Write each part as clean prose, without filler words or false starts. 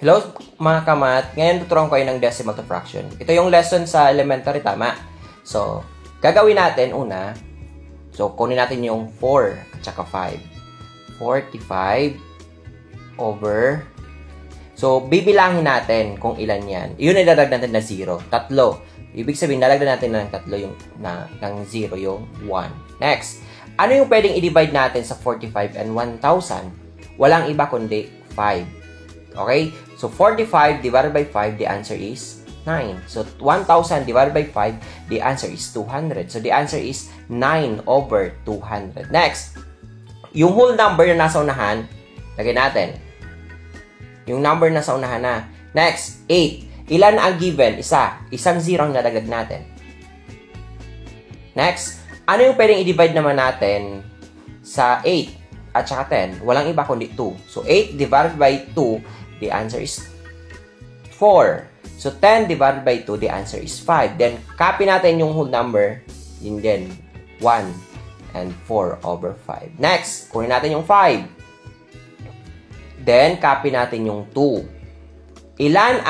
Hello mga kamat, ngayon tuturuan ko kayo ng decimal to fraction. Ito yung lesson sa elementary, tama? So, gagawin natin una. So, kunin natin yung 4 at saka 5. 45 over. So, bibilangin natin kung ilan yan. Yun ay dadagdag natin na 0. Tatlo. Ibig sabihin, dadagdag natin ng tatlo yung, ng 0 yung 1. Next, ano yung pwedeng i-divide natin sa 45 and 1,000? Walang iba kundi 5. Okay? So, 45 divided by 5, the answer is 9. So, 1,000 divided by 5, the answer is 200. So, the answer is 9 over 200. Next, yung whole number na nasa unahan, lagay natin. Yung number na nasa unahan na. Next, 8. Ilan ang given? Isa. Isang 0 ang nadagdag natin. Next, ano yung pwedeng i-divide naman natin sa 8 at saka 10? Walang iba kundi 2. So, 8 divided by 2, the answer is 4. So, 10 divided by 2, the answer is 5. Then, copy natin yung whole number. Yun din, 1 and 4 over 5. Next, kunin natin yung 5. Then, copy natin yung 2. Ilan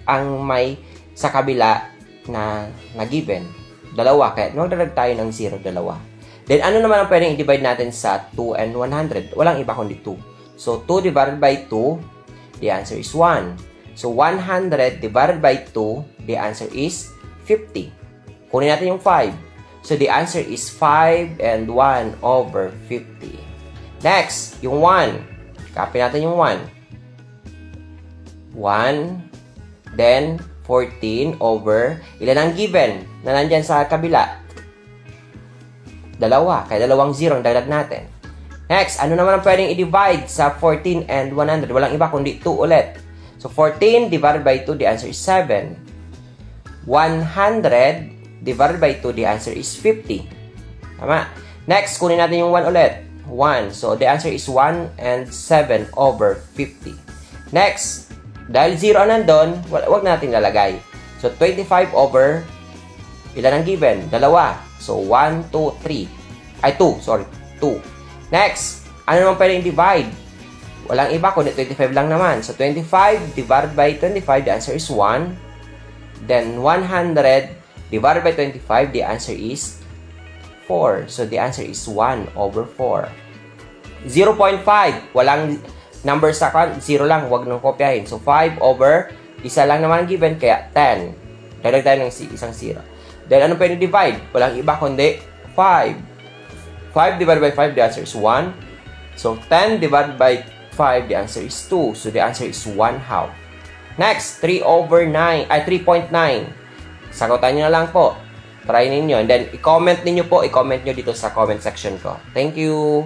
ang may sa kabila na given? Dalawa. Kaya, magdadag tayo ng 0, dalawa. Then, ano naman ang pwedeng i-divide natin sa 2 and 100? Walang iba kundi 2. So, 2 divided by 2, the answer is 1. So, 100 divided by 2, the answer is 50. Kunin natin yung 5. So, the answer is 5 and 1 over 50. Next, yung 1. Copy natin yung 1. 1, then 14 over, ilan ang given na nandyan sa kabila? Dalawa. Kaya dalawang 0 ang dagdag natin. Next, ano naman ang pwedeng i-divide sa 14 and 100? Walang iba kundi 2 ulit. So, 14 divided by 2, the answer is 7. 100 divided by 2, the answer is 50. Tama. Next, kunin natin yung 1 ulit. 1. So, the answer is 1 and 7 over 50. Next, dahil 0 nandun, wag natin lalagay. So, 25 over, ilan ang given? Dalawa. So, 1, 2, 3. Ay, 2. Sorry, 2. Next, ano naman pwedeng divide? Walang iba, kundi 25 lang naman. So, 25 divided by 25, the answer is 1. Then, 100 divided by 25, the answer is 4. So, the answer is 1 over 4. 0.5. Walang number sa 0 lang. Huwag nang kopyahin. So, 5 over, isa lang naman ang given, kaya 10. Dagdag tayo ng isang 0. Then, ano pwedeng divide? Walang iba, kundi 5. 5 divided by 5, the answer is 1. So, 10 divided by 5, the answer is 2. So, the answer is 1/2. Next, 3 over 9, ay 3.9. Sagutan nyo na lang po. Try ninyo. And then, i-comment ninyo po. I-comment nyo dito sa comment section ko. Thank you!